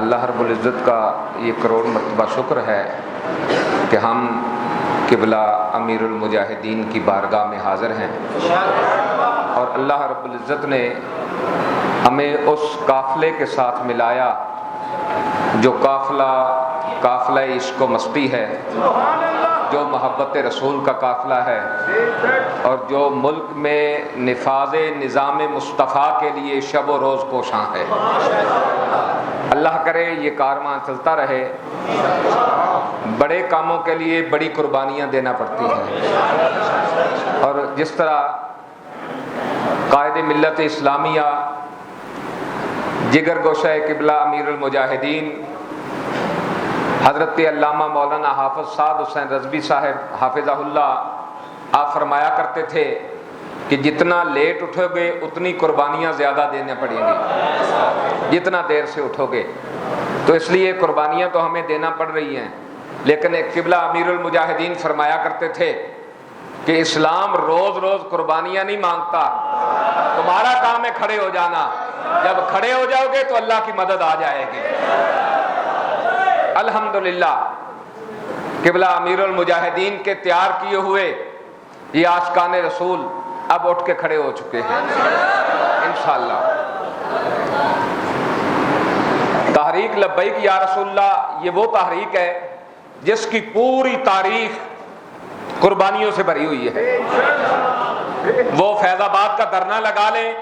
اللہ رب العزت کا یہ کروڑ مرتبہ شکر ہے کہ ہم قبلہ امیر المجاہدین کی بارگاہ میں حاضر ہیں، اور اللہ رب العزت نے ہمیں اس قافلے کے ساتھ ملایا جو قافلہ عشق و مستی ہے، جو محبت رسول کا قافلہ ہے، اور جو ملک میں نفاذ نظام مصطفیٰ کے لیے شب و روز کوشاں ہے۔ اللہ کرے یہ کارواں چلتا رہے۔ بڑے کاموں کے لیے بڑی قربانیاں دینا پڑتی ہیں، اور جس طرح قائد ملت اسلامیہ جگر گوشہ قبلہ امیر المجاہدین حضرت علامہ مولانا حافظ سعد حسین رضوی صاحب حافظہ اللہ آپ فرمایا کرتے تھے کہ جتنا لیٹ اٹھو گے اتنی قربانیاں زیادہ دینا پڑیں گی، جتنا دیر سے اٹھو گے۔ تو اس لیے قربانیاں تو ہمیں دینا پڑ رہی ہیں، لیکن قبلہ امیر المجاہدین فرمایا کرتے تھے کہ اسلام روز روز قربانیاں نہیں مانگتا، تمہارا کام ہے کھڑے ہو جانا، جب کھڑے ہو جاؤ گے تو اللہ کی مدد آ جائے گی۔ الحمدللہ قبلہ امیر المجاہدین کے تیار کیے ہوئے یہ عاشقان رسول اب اٹھ کے کھڑے ہو چکے ہیں انشاءاللہ۔ تحریک لبیک یا رسول اللہ یہ وہ تحریک ہے جس کی پوری تاریخ قربانیوں سے بھری ہوئی ہے۔ وہ فیض آباد کا دھرنا لگا لیں،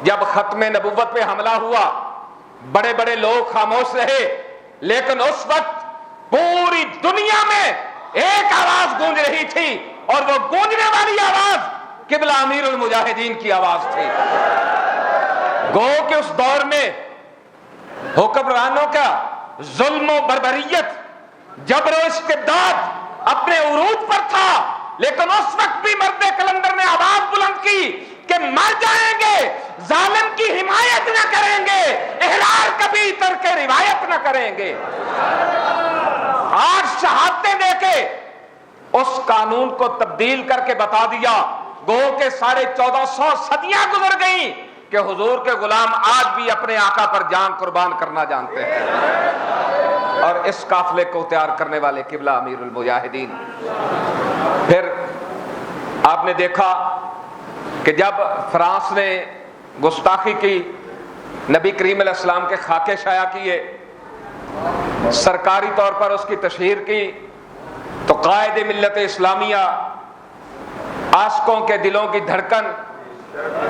جب ختم نبوت پہ حملہ ہوا بڑے بڑے لوگ خاموش رہے، لیکن اس وقت پوری دنیا میں ایک آواز گونج رہی تھی، اور وہ گونجنے والی آواز قبلہ امیر المجاہدین کی آواز تھی۔ گو کہ اس دور میں حکمرانوں کا ظلم و بربریت، جبر و استبداد اپنے عروج پر تھا، لیکن اس وقت بھی مرد کلندر نے آواز بلند کی کہ مر جائیں گے، ظالم کی حمایت نہ کریں گے، احرار کبھی ترک روایت نہ کریں گے۔ آج شہادتیں دے کے اس قانون کو تبدیل کر کے بتا دیا، گو کہ 1450 صدیاں گزر گئیں کہ حضور کے غلام آج بھی اپنے آقا پر جان قربان کرنا جانتے ہیں، اور اس قافلے کو تیار کرنے والے قبلہ امیر المجاہدین۔ پھر آپ نے دیکھا کہ جب فرانس نے گستاخی کی، نبی کریم علیہ السلام کے خاکے شائع کیے، سرکاری طور پر اس کی تشہیر کی، تو قائد ملت اسلامیہ، عاشقوں کے دلوں کی دھڑکن،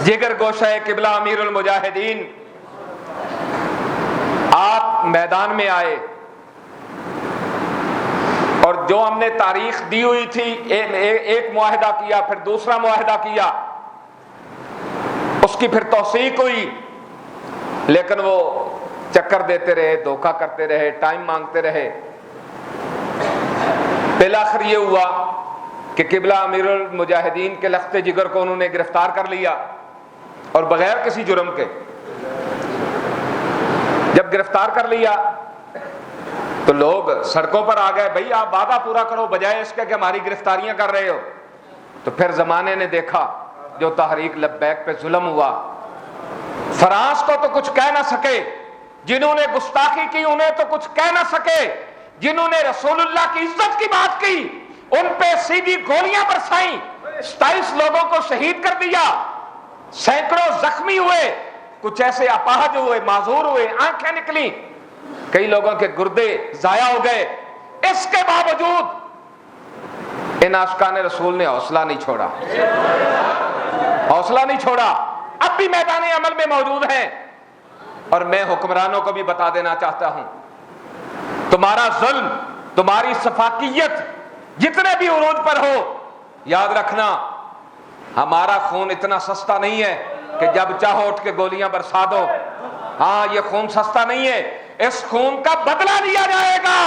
جگر گوشہ قبلہ امیر المجاہدین، آپ میدان میں آئے، اور جو ہم نے تاریخ دی ہوئی تھی، ایک معاہدہ کیا، پھر دوسرا معاہدہ کیا، اس کی پھر توثیق ہوئی، لیکن وہ چکر دیتے رہے، دھوکہ کرتے رہے، ٹائم مانگتے رہے۔ بالآخر یہ ہوا کہ قبلہ امیر المجاہدین کے لخت جگر کو انہوں نے گرفتار کر لیا، اور بغیر کسی جرم کے جب گرفتار کر لیا تو لوگ سڑکوں پر آ گئے، بھئی آپ وعدہ پورا کرو بجائے اس کے کہ ہماری گرفتاریاں کر رہے ہو۔ تو پھر زمانے نے دیکھا جو تحریک لبیک پہ ظلم ہوا، فرانس کو تو کچھ کہہ نہ سکے، جنہوں نے گستاخی کی انہیں تو کچھ کہہ نہ سکے، جنہوں نے رسول اللہ کی عزت کی بات کی ان پہ سیدھی گولیاں برسائیں، 27 لوگوں کو شہید کر دیا، سینکڑوں زخمی ہوئے، کچھ ایسے اپاہج ہوئے، معذور ہوئے، آنکھیں نکلی، کئی لوگوں کے گردے ضائع ہو گئے۔ اس کے باوجود ان عاشقان رسول نے حوصلہ نہیں چھوڑا، حوصلہ نہیں چھوڑا، اب بھی میدان عمل میں موجود ہیں۔ اور میں حکمرانوں کو بھی بتا دینا چاہتا ہوں، تمہارا ظلم، تمہاری سفاکیت جتنے بھی عروج پر ہو، یاد رکھنا ہمارا خون اتنا سستا نہیں ہے کہ جب چاہو اٹھ کے گولیاں برسا دو۔ ہاں یہ خون سستا نہیں ہے، اس خون کا بدلہ لیا جائے گا۔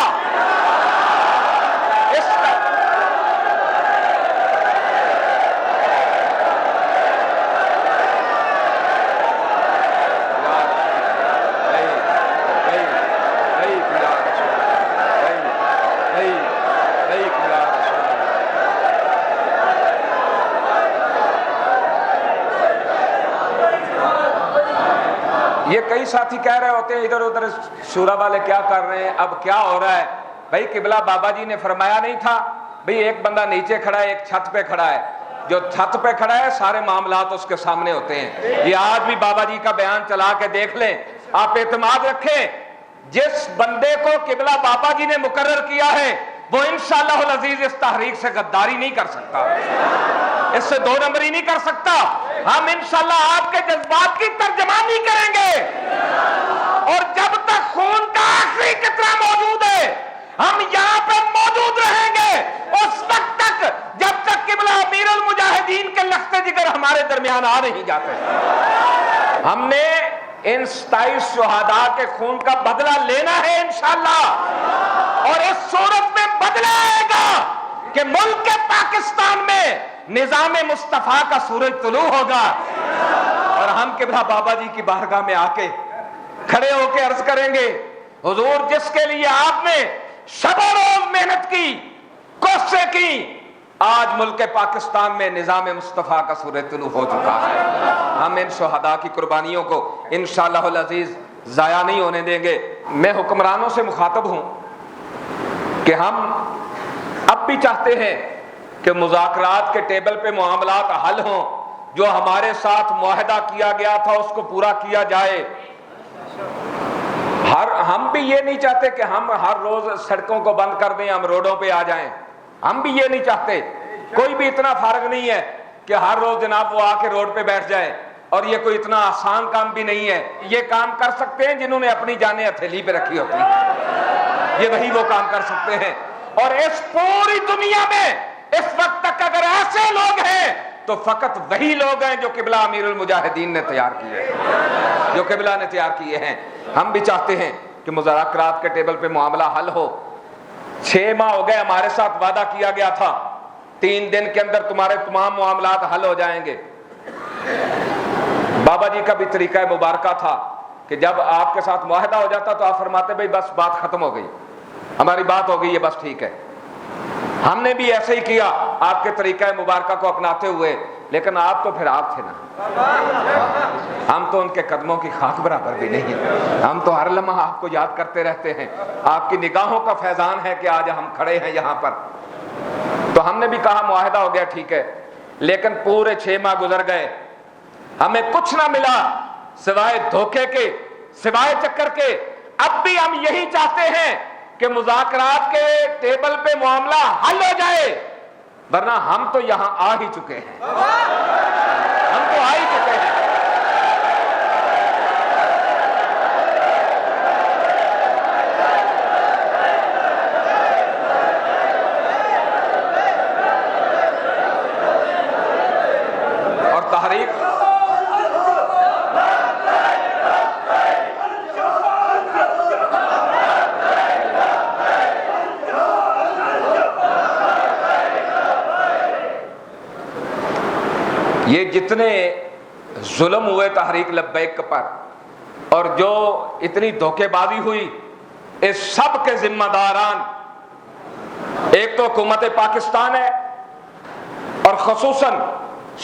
یہ کئی ساتھی کہہ رہے ہوتے ہیں ادھر ادھر شورا والے کیا کر رہے ہیں، اب کیا ہو رہا ہے؟ بھائی قبلہ بابا جی نے فرمایا نہیں تھا بھئی ایک بندہ نیچے کھڑا ہے ایک چھت پہ کھڑا ہے، جو چھت پہ کھڑا ہے سارے معاملات اس کے سامنے ہوتے ہیں۔ یہ آج بھی بابا جی کا بیان چلا کے دیکھ لیں، آپ اعتماد رکھیں، جس بندے کو قبلہ بابا جی نے مقرر کیا ہے وہ انشاءاللہ العزیز اس تحریک سے غداری نہیں کر سکتا، اس سے دو نمبری نہیں کر سکتا۔ ہم انشاءاللہ آپ کے جذبات کی ترجمانی کریں گے، اور جب تک خون کا آخری قطرہ موجود ہے ہم یہاں پہ موجود رہیں گے، اس وقت تک جب تک قبلہ امیر المجاہدین کے لخت جگر ہمارے درمیان آ نہیں جاتے۔ ہم نے ان 27 شہداء کے خون کا بدلہ لینا ہے انشاءاللہ، اور اس صورت میں بدلہ آئے گا کہ ملک پاکستان میں نظام مصطفیٰ کا سورج طلوع ہوگا، اور ہم قبلہ بابا جی کی بارگاہ میں آ کے کھڑے ہو کے عرض کریں گے حضور جس کے لیے آپ نے شب و روز محنت کی، کوششیں کی، آج ملک پاکستان میں نظام مصطفیٰ کا سورج طلوع ہو چکا ہے۔ ہم ان شہداء کی قربانیوں کو انشاءاللہ العزیز ضائع نہیں ہونے دیں گے۔ میں حکمرانوں سے مخاطب ہوں کہ ہم اب بھی چاہتے ہیں کہ مذاکرات کے ٹیبل پہ معاملات حل ہوں، جو ہمارے ساتھ معاہدہ کیا گیا تھا اس کو پورا کیا جائے۔ ہم بھی یہ نہیں چاہتے کہ ہم ہر روز سڑکوں کو بند کر دیں، ہم روڈوں پہ آ جائیں، ہم بھی یہ نہیں چاہتے۔ کوئی بھی اتنا فارغ نہیں ہے کہ ہر روز جناب وہ آ کے روڈ پہ بیٹھ جائے، اور یہ کوئی اتنا آسان کام بھی نہیں ہے۔ یہ کام کر سکتے ہیں جنہوں نے اپنی جانیں ہتھیلی پہ رکھی ہوتی ہیں، یہ وہی وہ کام کر سکتے ہیں۔ اور اس پوری دنیا میں اس وقت تک اگر ایسے لوگ ہیں تو فقط وہی لوگ ہیں جو قبلہ امیر المجاہدین نے تیار کیے ہیں، جو قبلہ نے تیار کیے ہیں۔ ہم بھی چاہتے ہیں کہ مذاکرات کے ٹیبل پہ معاملہ حل ہو۔ 6 ماہ ہو گئے، ہمارے ساتھ وعدہ کیا گیا تھا 3 دن کے اندر تمہارے تمام معاملات حل ہو جائیں گے۔ بابا جی کا بھی طریقہ مبارکہ تھا کہ جب آپ کے ساتھ معاہدہ ہو جاتا تو آپ فرماتے بھائی بس بات ختم ہو گئی، ہماری بات ہو گئی ہے، بس ٹھیک ہے۔ ہم نے بھی ایسے ہی کیا آپ کے طریقہ مبارکہ کو اپناتے ہوئے، لیکن آپ تو پھر آپ تھے نا، ہم تو ان کے قدموں کی خاک برابر بھی نہیں ہیں، ہم تو ہر لمحہ آپ کو یاد کرتے رہتے ہیں۔ آپ کی نگاہوں کا فیضان ہے کہ آج ہم کھڑے ہیں یہاں پر۔ تو ہم نے بھی کہا معاہدہ ہو گیا ٹھیک ہے، لیکن پورے 6 ماہ گزر گئے، ہمیں کچھ نہ ملا سوائے دھوکے کے، سوائے چکر کے۔ اب بھی ہم یہی چاہتے ہیں کہ مذاکرات کے ٹیبل پہ معاملہ حل ہو جائے، ورنہ ہم تو یہاں آ ہی چکے ہیں، ہم تو آ ہی چکے ہیں۔ اور تحریک یہ جتنے ظلم ہوئے تحریک لبیک پر اور جو اتنی دھوکے بازی ہوئی، اس سب کے ذمہ داران ایک تو حکومت پاکستان ہے، اور خصوصاً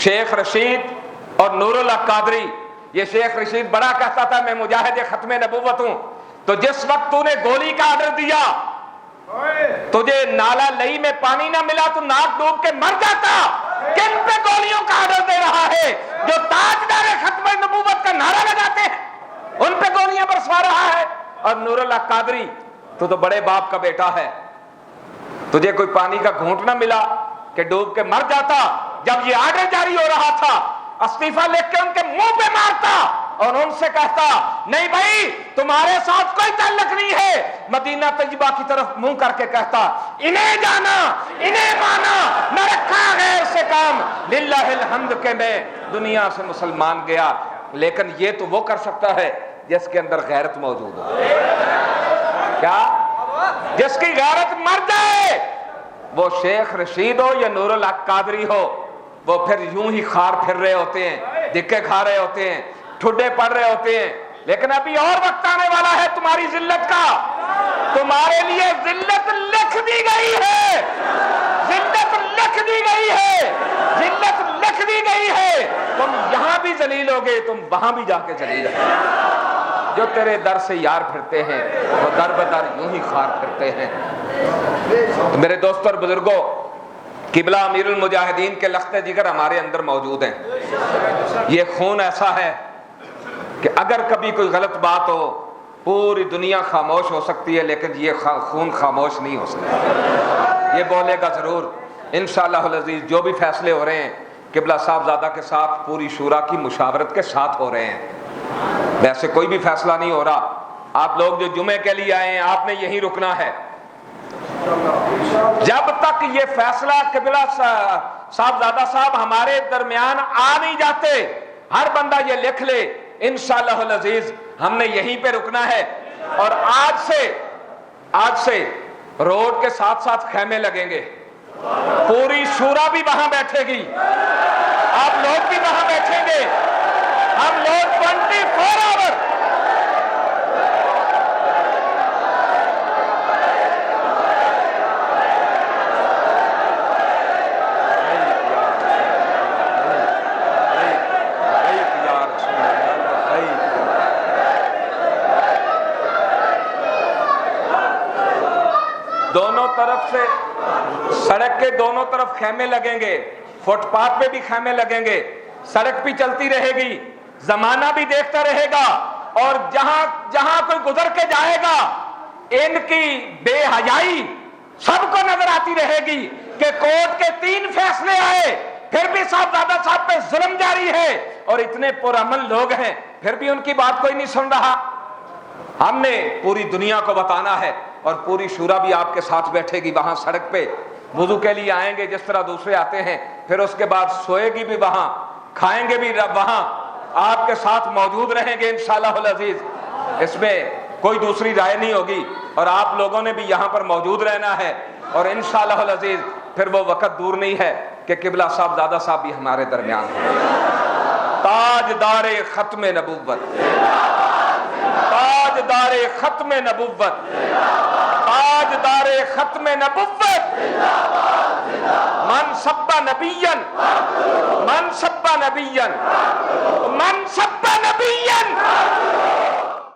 شیخ رشید اور نور اللہ قادری۔ یہ شیخ رشید بڑا کہتا تھا میں مجاہد ختم نبوت ہوں، تو جس وقت تو نے گولی کا آرڈر دیا، تجھے نالا لئی میں پانی نہ ملا تو ناک ڈوب کے مر جاتا۔ کن پہ گولیوں کا آرڈر دے رہا ہے؟ جو تاجدار ختم نبوت کا نعرہ لگاتے ہیں ان پہ گولیاں برسوا رہا ہے۔ اور نور اللہ قادری تو بڑے باپ کا بیٹا ہے، تجھے کوئی پانی کا گھونٹ نہ ملا کہ ڈوب کے مر جاتا۔ جب یہ آرڈر جاری ہو رہا تھا استعفیٰ لکھ کے ان کے منہ پہ مارتا اور ان سے کہتا نہیں بھائی تمہارے ساتھ کوئی تعلق نہیں ہے۔ مدینہ طیبہ کی طرف منہ کر کے کہتا انہیں جانا انہیں مانا، نہ رکھا غیر سے کام، للہ الحمد کہ میں دنیا سے مسلمان گیا۔ لیکن یہ تو وہ کر سکتا ہے جس کے اندر غیرت موجود ہو۔ کیا؟ جس کی غیرت مر جائے، وہ شیخ رشید ہو یا نور اللہ قادری ہو، وہ پھر یوں ہی خار پھر رہے ہوتے ہیں، دھکے کھا رہے ہوتے ہیں، ٹھڈے پڑ رہے ہوتے ہیں۔ لیکن ابھی اور وقت آنے والا ہے تمہاری ذلت کا، تمہارے لیے ذلت لکھ دی گئی ہے، ذلت لکھ دی گئی ہے، ذلت لکھ دی گئی ہے۔ تم یہاں بھی ذلیل ہوگے، تم وہاں بھی جا کے ذلیل ہوگے۔ جو تیرے در سے یار پھرتے ہیں وہ در بدر یوں ہی خار پھرتے ہیں۔ تو میرے دوستوں اور بزرگوں، قبلہ امیر المجاہدین کے لخت جگر ہمارے اندر موجود ہیں۔ یہ خون ایسا ہے کہ اگر کبھی کوئی غلط بات ہو پوری دنیا خاموش ہو سکتی ہے، لیکن یہ خون خاموش نہیں ہو سکتا، یہ بولے گا ضرور۔ انشاءاللہ العزیز جو بھی فیصلے ہو رہے ہیں قبلہ صاحبزادہ کے ساتھ پوری شورا کی مشاورت کے ساتھ ہو رہے ہیں، ویسے کوئی بھی فیصلہ نہیں ہو رہا۔ آپ لوگ جو جمعے کے لیے آئے ہیں آپ نے یہیں رکنا ہے، جب تک یہ فیصلہ قبلہ صاحبزادہ صاحب ہمارے درمیان آ نہیں جاتے۔ ہر بندہ یہ لکھ لے، انشاءاللہ العزیز ہم نے یہیں پہ رکنا ہے۔ اور آج سے روڈ کے ساتھ ساتھ خیمے لگیں گے، پوری شورا بھی وہاں بیٹھے گی، آپ لوگ بھی وہاں بیٹھیں گے، ہم لوگ 24 آور دونوں طرف سے، سڑک کے دونوں طرف خیمے لگیں گے، فٹ پاتھ پہ بھی خیمے لگیں گے، سڑک بھی چلتی رہے گی، زمانہ بھی دیکھتا رہے گا، اور جہاں کوئی گزر کے جائے گا ان کی بے حیائی سب کو نظر آتی رہے گی کہ کورٹ کے 3 فیصلے آئے پھر بھی صاحبزادہ صاحب پہ ظلم جاری ہے، اور اتنے پرامن لوگ ہیں پھر بھی ان کی بات کوئی نہیں سن رہا۔ ہم نے پوری دنیا کو بتانا ہے، اور پوری شورا بھی آپ کے ساتھ بیٹھے گی وہاں سڑک پہ، وضو کے لیے آئیں گے جس طرح دوسرے آتے ہیں، پھر اس کے بعد سوئے گی بھی وہاں، کھائیں گے بھی وہاں، آپ کے ساتھ موجود رہیں گے انشاءاللہ العزیز۔ اس میں کوئی دوسری رائے نہیں ہوگی، اور آپ لوگوں نے بھی یہاں پر موجود رہنا ہے، اور انشاءاللہ العزیز پھر وہ وقت دور نہیں ہے کہ قبلہ صاحبزادہ صاحب بھی ہمارے درمیان ہیں۔ تاجدار ختم نبوت، تاجدار ختم نبوت، تاجدار ختم نبوت، من سب نبیا، من سب نبیا، من سب نبیا